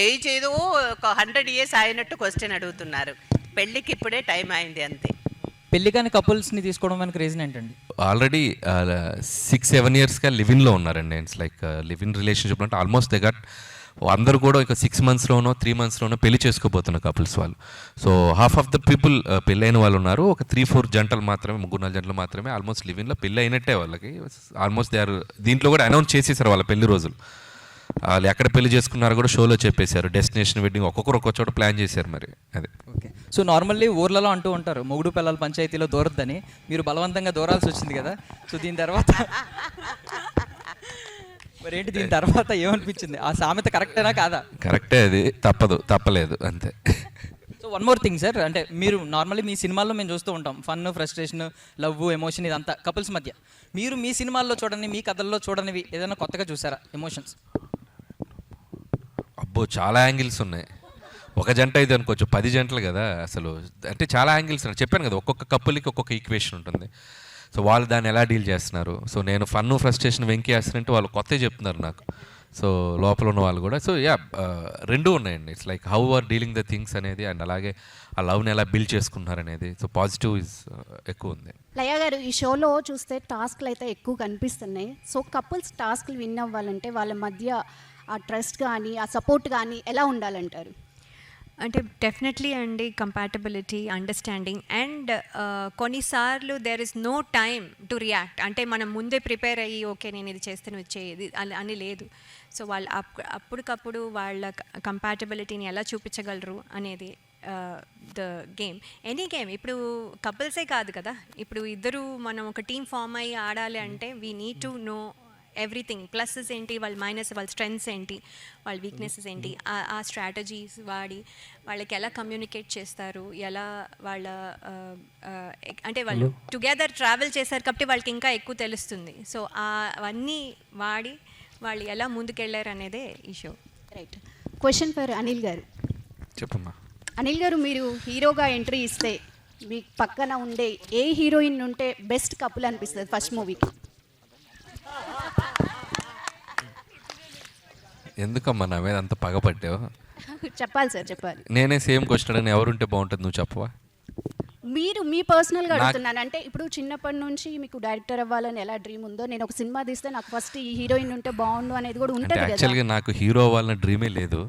ఏజ్ ఏదో ఒక 100 years అయినట్టు క్వశ్చన్ అడుగుతున్నారు. పెళ్ళికి ఇప్పుడే టైం అయింది అంతే. పెళ్లి కాని కపుల్స్ని తీసుకోవడం వెనక రీజన్ ఏంటండి? ఆల్రెడీ 6-7 yearsగా లివిన్లో ఉన్నారండి. ఇట్స్ లైక్ లివిన్ రిలేషన్షిప్ అంటే ఆల్మోస్ట్ దే గట్ అందరూ కూడా ఇక 6 monthsలోనో 3 monthsలోనో పెళ్లి చేసుకోబోతున్న కపుల్స్ వాళ్ళు. So half of the people పెళ్ళైన వాళ్ళు ఉన్నారు. ఒక 3-4 జంటలు మాత్రమే, 3-4 జంటలు మాత్రమే ఆల్మోస్ట్ లివిన్లో పెళ్ళి అయినట్టే వాళ్ళకి. ఆల్మోస్ట్ దే ఆర్ దీంట్లో కూడా అనౌన్స్ చేసేసారు వాళ్ళ పెళ్లి రోజులు. వాళ్ళు ఎక్కడ పెళ్లి చేసుకున్నారో కూడా షోలో చెప్పేశారు. డెస్టినేషన్ వెడ్డింగ్ ఒక్కొక్కరు ఒక్కొక్క చోట ప్లాన్ చేశారు. మరి అదే ఓకే. సో నార్మల్లీ ఊర్లలో అంటూ ఉంటారు మొగుడు పిల్లల పంచాయతీలో దూరద్దని. మీరు బలవంతంగా దూరాల్సి వచ్చింది కదా. సో దీని తర్వాత మరి ఏంటి, దీని తర్వాత ఏమనిపించింది? ఆ సామెత కరెక్టేనా కాదా? కరెక్టే, అది తప్పలేదు అంతే. So one more thing sir, అంటే మీరు నార్మల్లీ మీ సినిమాల్లో మేము చూస్తూ ఉంటాం ఫన్, ఫ్రస్ట్రేషన్, లవ్, ఎమోషన్ ఇదంతా కపుల్స్ మధ్య. మీరు మీ సినిమాల్లో చూడని, మీ కథల్లో చూడనివి ఏదైనా కొత్తగా చూసారా ఎమోషన్స్? అబ్బో, చాలా యాంగిల్స్ ఉన్నాయి. ఒక జంట అయితే అనుకోవచ్చు, 10 జంటలు కదా అసలు. అంటే చాలా యాంగిల్స్ ఉన్నాయి. చెప్పాను కదా, ఒక్కొక్క కపుల్కి ఒక్కొక్క ఈక్వేషన్ ఉంటుంది. సో వాళ్ళు దాన్ని ఎలా డీల్ చేస్తున్నారు. సో నేను ఫన్, ఫ్రస్ట్రేషన్ వెంకీ చేస్తున్నట్టు వాళ్ళు కొత్తగా చెప్తున్నారు నాకు. సో లోపల ఉన్న వాళ్ళు కూడా. సో యా, రెండూ ఉన్నాయండి. It's like how are dealing the things అనేది, అండ్ అలాగే ఆ లవ్ని ఎలా బిల్డ్ చేసుకున్నారు అనేది. సో పాజిటివ్ ఇస్ ఎక్కువ ఉంది. లయ గారు, ఈ షోలో చూస్తే టాస్క్లు అయితే ఎక్కువ కనిపిస్తున్నాయి. సో కపుల్స్ టాస్క్లు విన్ అవ్వాలంటే వాళ్ళ మధ్య ఆ ట్రస్ట్ కానీ, ఆ సపోర్ట్ కానీ ఎలా ఉండాలంటారు? అంటే డెఫినెట్లీ అండి, కంపాటబిలిటీ, అండర్స్టాండింగ్, అండ్ కొన్నిసార్లు there is no time to react. అంటే మనం ముందే ప్రిపేర్ అయ్యి ఓకే నేను ఇది చేస్తాను వచ్చేది అని లేదు. సో వాళ్ళు అప్పటికప్పుడు వాళ్ళ కంపాటబిలిటీని ఎలా చూపించగలరు అనేది ద గేమ్. ఎనీ గేమ్, ఇప్పుడు కపుల్సే కాదు కదా, ఇప్పుడు ఇద్దరు మనం ఒక టీమ్ ఫామ్ అయ్యి ఆడాలి అంటే we need to know everything. Pluses ఏంటి, వాళ్ళ మైనస్, వాళ్ళ స్ట్రెంగ్స్ ఏంటి, వాళ్ళ వీక్నెసెస్ ఏంటి, ఆ స్ట్రాటజీస్ వాడి వాళ్ళకి ఎలా కమ్యూనికేట్ చేస్తారు, ఎలా వాళ్ళ అంటే వాళ్ళు టుగెదర్ ట్రావెల్ చేశారు కాబట్టి వాళ్ళకి ఇంకా ఎక్కువ తెలుస్తుంది. సో అవన్నీ వాడి వాళ్ళు ఎలా ముందుకెళ్ళారు అనేదే ఈ show. Right. Question for Anil గారు. చెప్పమ్మా. అనిల్ గారు, మీరు హీరోగా ఎంట్రీ ఇస్తే మీ పక్కన ఉండే ఏ హీరోయిన్ ఉంటే బెస్ట్ కపుల్ అనిపిస్తుంది ఫస్ట్ మూవీకి? ఎందుకమ్మా నా మీద అంత పగపట్టావు? చెప్పాలి సార్, చెప్పాలి. నేనే సేమ్ క్వశ్చన్ అడిగిన, ఎవరుంటే బాగుంటుంది నువ్వు చెప్పవా? మీరు మీ పర్సనల్గా అడుగుతున్నాను. అంటే ఇప్పుడు చిన్నప్పటి నుంచి మీకు డైరెక్టర్ అవ్వాలని ఎలా డ్రీమ్ ఉందో, నేను ఒక సినిమా తీస్తే నాకు ఫస్ట్ ఈ హీరోయిన్ ఉంటే బాగుండు అనేది కూడా ఉంటుంది కదా. యాక్చువల్గా నాకు హీరో అవ్వాలన్న డ్రీమే లేదు.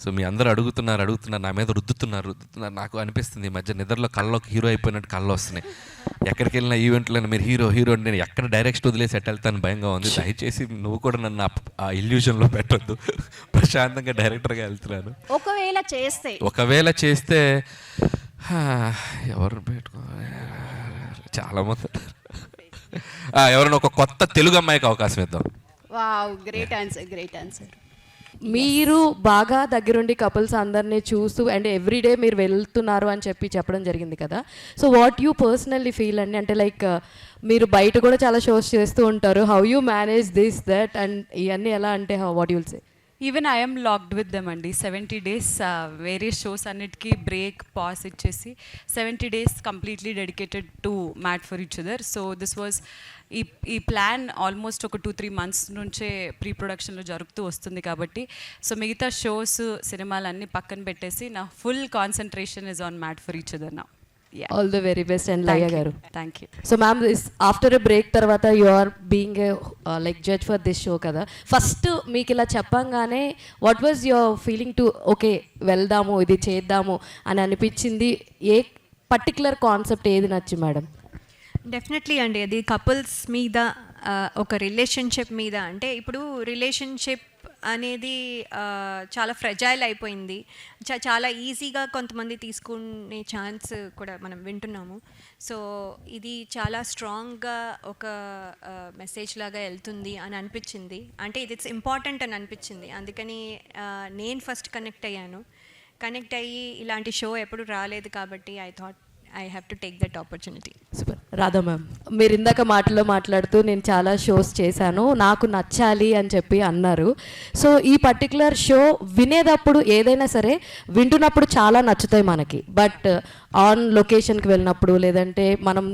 సో మీ అందరూ అడుగుతున్నారు నా మీద రుద్దుతున్నారు. నాకు అనిపిస్తుంది ఈ మధ్య నిద్రలో కళ్ళలోకి హీరో అయిపోయినట్టు కళ్ళు వస్తున్నాయి. ఎక్కడికి వెళ్ళిన ఈవెంట్లో మీరు హీరో నేను ఎక్కడ డైరెక్ట్ వదిలేసి ఎట్ వెళ్తాను భయంగా ఉంది. దయచేసి నువ్వు కూడా నన్ను ఆ ఇల్యూషన్లో పెట్టొద్దు. ప్రశాంతంగా డైరెక్టర్గా వెళ్తున్నాను. ఒకవేళ చేస్తే ఎవరు పెట్టుకో, చాలా మంది ఎవరైనా ఒక కొత్త తెలుగు అమ్మాయికి అవకాశం ఇద్దాం. Wow, great answer, great answer. మీరు బాగా దగ్గరుండి కపుల్స్ అందరినీ చూస్తూ అండ్ ఎవ్రీడే మీరు వెళ్తున్నారు అని చెప్పడం జరిగింది కదా. So what you personally feel అండి, అంటే లైక్ మీరు బయట కూడా చాలా షోస్ చేస్తూ ఉంటారు. How you manage this that and ఇవన్నీ ఎలా, అంటే what you'll say? Even I'm locked with them అండి. 70 days వేరే షోస్ అన్నిటికీ బ్రేక్, పాస్ ఇచ్చేసి 70 days completely dedicated to mat for each other. So this was ఈ ప్లాన్ ఆల్మోస్ట్ ఒక 2-3 months నుంచే ప్రీ ప్రొడక్షన్లో జరుగుతూ వస్తుంది కాబట్టి, సో మిగతా షోస్, సినిమాలు అన్నీ పక్కన పెట్టేసి నా full concentration is on made for each other now. All the very best and Laya గారు. Thank you. So ma'am, after a break తర్వాత you are being a like judge for this show కదా. ఫస్ట్ మీకు ఇలా చెప్పంగానే what was your feeling to okay వెళ్దాము, ఇది చేద్దాము అని అనిపించింది? ఏ పర్టికులర్ కాన్సెప్ట్ ఏది నచ్చి మేడం? డెఫినెట్లీ అండి, అది కపుల్స్ మీద, ఒక రిలేషన్షిప్ మీద. అంటే ఇప్పుడు రిలేషన్షిప్ అనేది చాలా ఫ్రెజైల్ అయిపోయింది. చాలా ఈజీగా కొంతమంది తీసుకునే ఛాన్స్ కూడా మనం వింటున్నాము. సో ఇది చాలా స్ట్రాంగ్గా ఒక మెసేజ్ లాగా వెళ్తుంది అని అనిపించింది. అంటే ఇట్స్ ఇంపార్టెంట్ అని అనిపించింది. అందుకని నేను ఫస్ట్ కనెక్ట్ అయ్యాను. కనెక్ట్ అయ్యి ఇలాంటి షో ఎప్పుడు రాలేదు కాబట్టి I thought I have to take that opportunity. Super. Radha ma'am, మీరు ఇందాక మాట్లాడుతూ నేను చాలా షోస్ చేశాను, నాకు నచ్చాలి అని చెప్పి అన్నారు. సో ఈ పర్టికులర్ షో వినేటప్పుడు ఏదైనా సరే వింటున్నప్పుడు చాలా నచ్చుతాయి మనకి, బట్ ఆన్ లొకేషన్కి వెళ్ళినప్పుడు లేదంటే మనం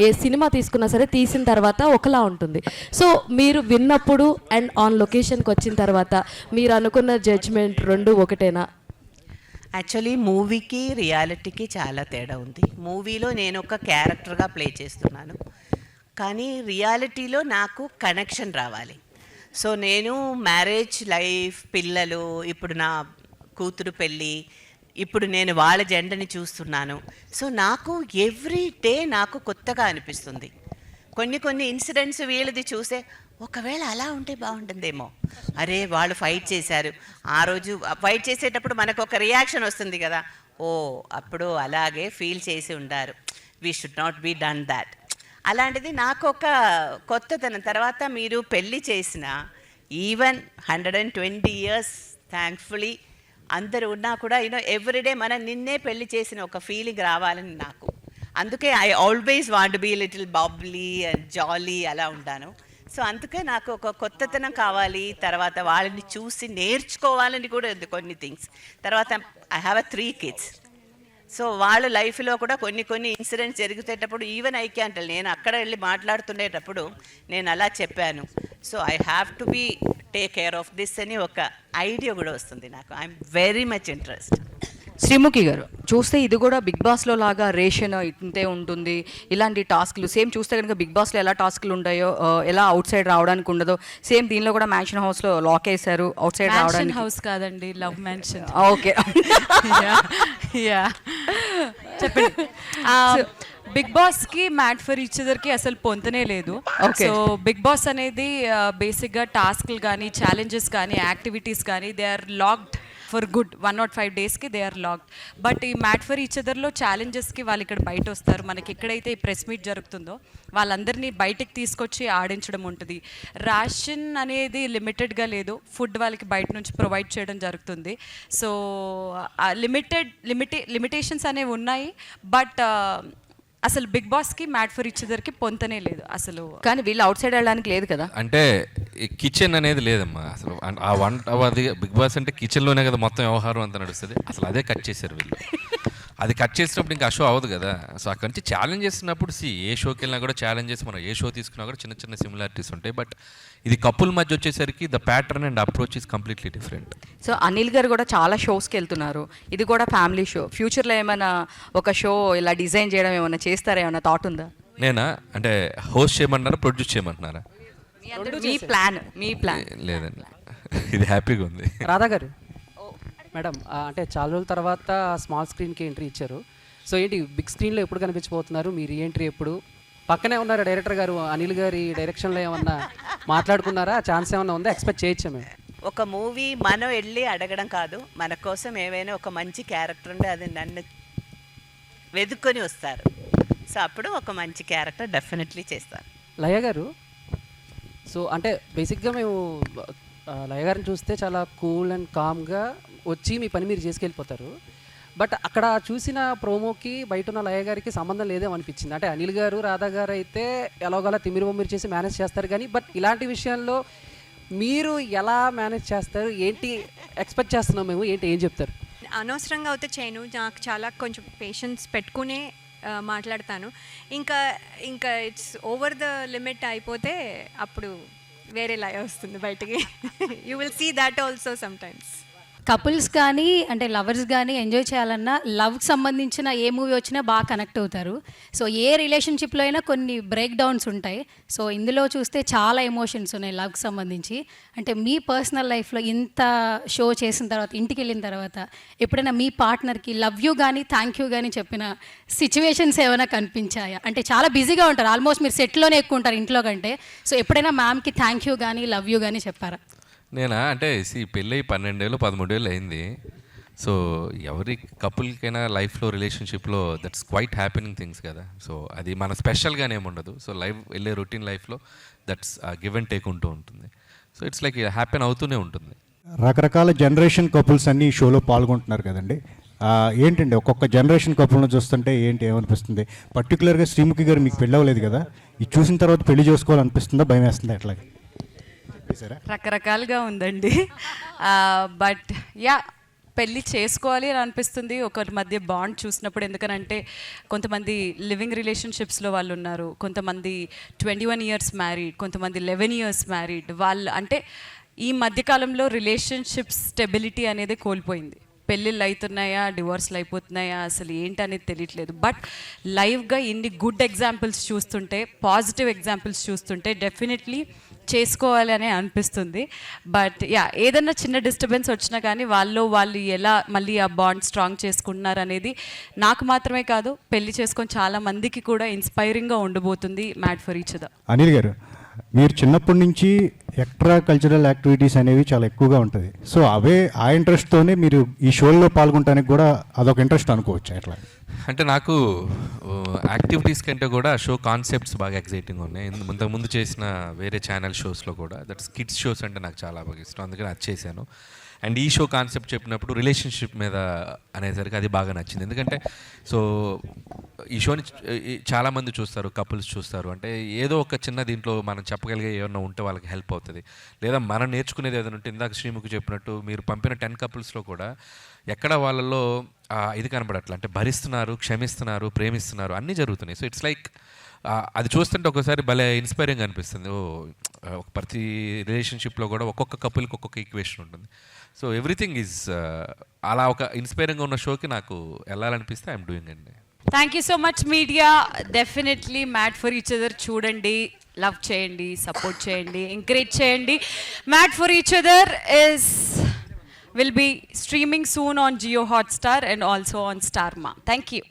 ఏ సినిమా తీసుకున్నా సరే తీసిన తర్వాత ఒకలా ఉంటుంది. సో మీరు విన్నప్పుడు అండ్ ఆన్ లొకేషన్కి వచ్చిన తర్వాత మీరు అనుకున్న జడ్జ్మెంట్ రెండు ఒకటేనా? యాక్చువల్లీ మూవీకి రియాలిటీకి చాలా తేడా ఉంది. మూవీలో నేను ఒక క్యారెక్టర్గా ప్లే చేస్తున్నాను, కానీ రియాలిటీలో నాకు కనెక్షన్ రావాలి. సో నేను మ్యారేజ్ లైఫ్, పిల్లలు, ఇప్పుడు నా కూతురు పెళ్ళి, ఇప్పుడు నేను వాళ్ళ జెండని చూస్తున్నాను. సో నాకు ఎవ్రీ డే నాకు కొత్తగా అనిపిస్తుంది. కొన్ని ఇన్సిడెంట్స్ వీళ్ళది చూసే ఒకవేళ అలా ఉంటే బాగుంటుందేమో, అరే వాళ్ళు ఫైట్ చేశారు, ఆ రోజు ఫైట్ చేసేటప్పుడు మనకు ఒక రియాక్షన్ వస్తుంది కదా, ఓ అప్పుడు అలాగే ఫీల్ చేసి ఉండారు, we should not be done that. అలాంటిది నాకు ఒక కొత్తతనం. తర్వాత మీరు పెళ్ళి చేసిన ఈవెన్ 120 years థ్యాంక్ఫుల్లీ అందరూ ఉన్నా కూడా ఎవ్రీడే మనం నిన్నే పెళ్ళి చేసిన ఒక ఫీలింగ్ రావాలని నాకు. అందుకే I always want be little bubbly and jolly అలా ఉంటాను. సో అందుకే నాకు ఒక కొత్తతనం కావాలి. తర్వాత వాళ్ళని చూసి నేర్చుకోవాలని కూడా ఉంది కొన్ని థింగ్స్. తర్వాత ఐ హ్యావ్ 3 kids. సో వాళ్ళ లైఫ్లో కూడా కొన్ని ఇన్సిడెంట్స్ జరుగుతేటప్పుడు ఈవెన్ ఐ క్యాన్ టెల్, నేను అక్కడ వెళ్ళి మాట్లాడుతుండేటప్పుడు నేను అలా చెప్పాను. So I have to be take care of this అని ఒక ఐడియా కూడా వస్తుంది నాకు. I'm very much interest. Sreemukhi గారు, చూస్తే ఇది కూడా బిగ్ బాస్లో లాగా రేషన్ ఇంతే ఉంటుంది, ఇలాంటి టాస్క్లు సేమ్ చూస్తే కనుక బిగ్ బాస్లో ఎలా టాస్క్లు ఉంటాయో, ఎలా అవుట్ సైడ్ రావడానికి ఉండదో, సేమ్ దీనిలో కూడా మ్యాన్షన్ హౌస్లో లాక్ వేశారు, అవుట్ సైడ్ రావడానికి. హౌస్ కాదండి, లవ్ మ్యాన్షన్. ఓకే, చెప్పండి. బిగ్ బాస్కి మ్యాట్ ఫర్ ఈచ్ అదర్కి అసలు పొంతనే లేదు. సో బిగ్ బాస్ అనేది బేసిక్గా టాస్క్లు కానీ, ఛాలెంజెస్ కానీ, యాక్టివిటీస్ కానీ they are locked for good 105 daysకి దే ఆర్ లాక్డ్. బట్ ఈ మ్యాట్ ఫర్ ఈచ్ అదర్లో ఛాలెంజెస్కి వాళ్ళు ఇక్కడ బయట వస్తారు. మనకి ఎక్కడైతే ఈ ప్రెస్ మీట్ జరుగుతుందో వాళ్ళందరినీ బయటకు తీసుకొచ్చి ఆడించడం ఉంటుంది. రేషన్ అనేది లిమిటెడ్గా లేదు, ఫుడ్ వాళ్ళకి బయట నుంచి ప్రొవైడ్ చేయడం జరుగుతుంది. సో లిమిటేషన్స్ అనేవి ఉన్నాయి. బట్ అసలు బిగ్ బాస్కి మ్యాట్ ఫర్ ఈచ్ అదర్కి పొంతనే లేదు అసలు. కానీ వీళ్ళు అవుట్ సైడ్ వెళ్ళడానికి లేదు కదా. అంటే కిచెన్ అనేది లేదమ్మా అసలు. ఆ వంట అది బిగ్ బాస్ అంటే కిచెన్లోనే కదా మొత్తం వ్యవహారం అంతా నడుస్తుంది. అసలు అదే కట్ చేశారు వీళ్ళు. అది కట్ చేసినప్పుడు ఇంకా ఆ షో అవ్వదు కదా. సో అక్కడి నుంచి ఛాలెంజ్ చేస్తున్నప్పుడు ఏ షోకి వెళ్ళినా కూడా ఛాలెంజెస్, మనం ఏ షో తీసుకున్నా కూడా చిన్న సిమిలారిటీస్ ఉంటాయి. బట్ ఇది కపుల్ మధ్య వచ్చేసరికి the pattern and approach is completely different. So Anil గారు కూడా చాలా షోస్కి వెళ్తున్నారు, ఇది కూడా ఫ్యామిలీ షో. ఫ్యూచర్లో ఏమైనా ఒక షో ఇలా డిజైన్ చేయడం ఏమైనా చేస్తారా, ఏమైనా థాట్ ఉందా? నేనా అంటే హోస్ట్ చేయమంటున్నారా, ప్రొడ్యూస్ చేయమంటున్నారా? మీ ప్లాన్ లేదండి, ఇది హ్యాపీగా ఉంది. రాధా గారు, మేడం అంటే చాలా రోజుల తర్వాత స్మాల్ స్క్రీన్కి ఎంట్రీ ఇచ్చారు. సో ఏంటి బిగ్ స్క్రీన్లో ఎప్పుడు కనిపించబోతున్నారు? మీ రీఎంట్రీ ఎప్పుడు? పక్కనే ఉన్నారు డైరెక్టర్ గారు, అనిల్ గారి డైరెక్షన్లో ఏమన్నా మాట్లాడుకున్నారా? ఛాన్స్ ఏమన్నా ఉందా? ఎక్స్పెక్ట్ చేయొచ్చా మేము? ఒక మూవీ మనం వెళ్ళి అడగడం కాదు, మన కోసం ఏవైనా ఒక మంచి క్యారెక్టర్ ఉంటే అది నన్ను వెతుక్కొని వస్తారు. సో అప్పుడు ఒక మంచి క్యారెక్టర్ డెఫినెట్లీ చేస్తారు. లయ గారు, సో అంటే బేసిక్గా మేము లయ గారిని చూస్తే చాలా కూల్ అండ్ కామ్గా వచ్చి మీ పని మీరు చేసుకెళ్ళిపోతారు. బట్ అక్కడ చూసిన ప్రోమోకి బయట ఉన్న లయ గారికి సంబంధం లేదేమో అనిపించింది. అంటే అనిల్ గారు, రాధా గారు అయితే ఎలాగోలా తిమిరి బొమ్మిరి చేసి మేనేజ్ చేస్తారు, కానీ బట్ ఇలాంటి విషయాల్లో మీరు ఎలా మేనేజ్ చేస్తారు? ఏంటి ఎక్స్పెక్ట్ చేస్తున్నాం మేము, ఏంటి ఏం చెప్తారు? అనవసరంగా అయితే చేయను, నాకు చాలా కొంచెం పేషెన్స్ పెట్టుకునే మాట్లాడతాను. ఇంకా ఇట్స్ ఓవర్ ద లిమిట్ అయిపోతే అప్పుడు వేరే లయ వస్తుంది బయటికి. You will see that also sometimes. Couples కానీ అంటే లవర్స్ కానీ ఎంజాయ్ చేయాలన్నా లవ్కి సంబంధించిన ఏ మూవీ వచ్చినా బాగా కనెక్ట్ అవుతారు. సో ఏ రిలేషన్షిప్లో అయినా కొన్ని బ్రేక్ డౌన్స్ ఉంటాయి. సో ఇందులో చూస్తే చాలా ఎమోషన్స్ ఉన్నాయి లవ్కి సంబంధించి. అంటే మీ పర్సనల్ లైఫ్లో ఇంత షో చేసిన తర్వాత, ఇంటికి వెళ్ళిన తర్వాత ఎప్పుడైనా మీ పార్ట్నర్కి లవ్ యూ కానీ థ్యాంక్ యూ కానీ చెప్పిన సిచ్యువేషన్స్ ఏమైనా కనిపించాయా? అంటే చాలా బిజీగా ఉంటారు, ఆల్మోస్ట్ మీరు సెట్లోనే ఎక్కువ ఉంటారు ఇంట్లో కంటే. సో ఎప్పుడైనా మ్యామ్కి థ్యాంక్ యూ కానీ లవ్ యూ కానీ చెప్పారా? నేనా అంటే పెళ్ళి 12 ఏళ్ళు 13 ఏళ్ళు అయింది. సో ఎవరి కపుల్కైనా లైఫ్లో రిలేషన్షిప్లో దట్స్ క్వైట్ హ్యాపెనింగ్ థింగ్స్ కదా. సో అది మన స్పెషల్గానే ఏముండదు. సో లైఫ్ వెళ్ళే రొటీన్ లైఫ్లో దట్స్ గివ్ అండ్ టేక్ ఉంటూ ఉంటుంది. సో ఇట్స్ లైక్ హ్యాపెన్ అవుతూనే ఉంటుంది. రకరకాల జనరేషన్ కపుల్స్ అన్ని షోలో పాల్గొంటున్నారు కదండి. ఏంటండి ఒక్కొక్క జనరేషన్ కపుల్ను చూస్తుంటే ఏంటి ఏమనిపిస్తుంది? పర్టికులర్గా శ్రీముఖి గారు మీకు పెళ్ళి అవ్వలేదు కదా, ఇది చూసిన తర్వాత పెళ్లి చేసుకోవాలనిపిస్తుందా, భయం వేస్తుందా, ఎట్లా? రకరకాలుగా ఉందండి. బట్ యా, పెళ్ళి చేసుకోవాలి అని అనిపిస్తుంది ఒకరి మధ్య బాండ్ చూసినప్పుడు. ఎందుకనంటే కొంతమంది లివింగ్ రిలేషన్షిప్స్లో వాళ్ళు ఉన్నారు, కొంతమంది 21 years మ్యారీడ్, కొంతమంది 11 years మ్యారీడ్. వాళ్ళు అంటే ఈ మధ్యకాలంలో రిలేషన్షిప్ స్టెబిలిటీ అనేది కోల్పోయింది. పెళ్ళిళ్ళు అవుతున్నాయా, డివోర్స్లు అయిపోతున్నాయా, అసలు ఏంటనేది తెలియట్లేదు. బట్ లైవ్గా ఇన్ని గుడ్ ఎగ్జాంపుల్స్ చూస్తుంటే, పాజిటివ్ ఎగ్జాంపుల్స్ చూస్తుంటే డెఫినెట్లీ చేసుకోవాలి అని అనిపిస్తుంది. బట్ యా, ఏదన్నా చిన్న డిస్టర్బెన్స్ వచ్చినా కానీ వాళ్ళు ఎలా మళ్ళీ ఆ బాండ్ స్ట్రాంగ్ చేసుకుంటున్నారు అనేది నాకు మాత్రమే కాదు, పెళ్లి చేసుకొని చాలా మందికి కూడా ఇన్స్పైరింగ్గా ఉండబోతుంది mad for each other. Anil గారు, మీరు చిన్నప్పటి నుంచి ఎక్స్ట్రా కల్చరల్ యాక్టివిటీస్ అనేవి చాలా ఎక్కువగా ఉంటుంది. సో ఆ ఇంట్రెస్ట్తోనే మీరు ఈ షోల్లో పాల్గొనడానికి కూడా అదొక ఇంట్రెస్ట్ అనుకోవచ్చు ఎట్లా? అంటే నాకు యాక్టివిటీస్ కంటే కూడా షో కాన్సెప్ట్స్ బాగా ఎక్సైటింగ్ ఉన్నాయి. ఇంతకుముందు చేసిన వేరే ఛానల్ షోస్లో కూడా దట్స్ కిడ్స్ షోస్ అంటే నాకు చాలా బాగా ఇష్టం, అందుకని అది చేశాను. అండ్ ఈ షో కాన్సెప్ట్ చెప్పినప్పుడు రిలేషన్షిప్ మీద అనేసరికి అది బాగా నచ్చింది. ఎందుకంటే సో ఈ షోని చాలామంది చూస్తారు, కపుల్స్ చూస్తారు. అంటే ఏదో ఒక చిన్న దీంట్లో మనం చెప్పగలిగే ఏమన్నా ఉంటే వాళ్ళకి హెల్ప్ అవుతుంది, లేదా మనం నేర్చుకునేది ఏదైనా ఉంటే. ఇందాక శ్రీముఖి చెప్పినట్టు మీరు పంపిన 10 couples కూడా ఎక్కడ వాళ్ళలో ఇది కనబడట్లా, అంటే భరిస్తున్నారు, క్షమిస్తున్నారు, ప్రేమిస్తున్నారు, అన్నీ జరుగుతున్నాయి. సో ఇట్స్ లైక్ అది చూస్తుంటే ఒకసారి భలే ఇన్స్పైరింగ్ అనిపిస్తుంది. ఒక ప్రతి రిలేషన్షిప్లో కూడా ఒక్కొక్క కపుల్కి ఒక్కొక్క ఈక్వేషన్ ఉంటుంది. సో ఎవ్రీథింగ్ ఈజ్ అలా ఒక ఇన్స్పైరింగ్గా ఉన్న షోకి నాకు వెళ్ళాలనిపిస్తే ఐఎమ్ డూయింగ్ అండి. Thank you so much media. Definitely mad for each other చూడండి, లవ్ చేయండి, సపోర్ట్ చేయండి, ఎంకరేజ్ చేయండి. Mad for each other will be streaming soon on Jio Hotstar and also on Starma. Thank you.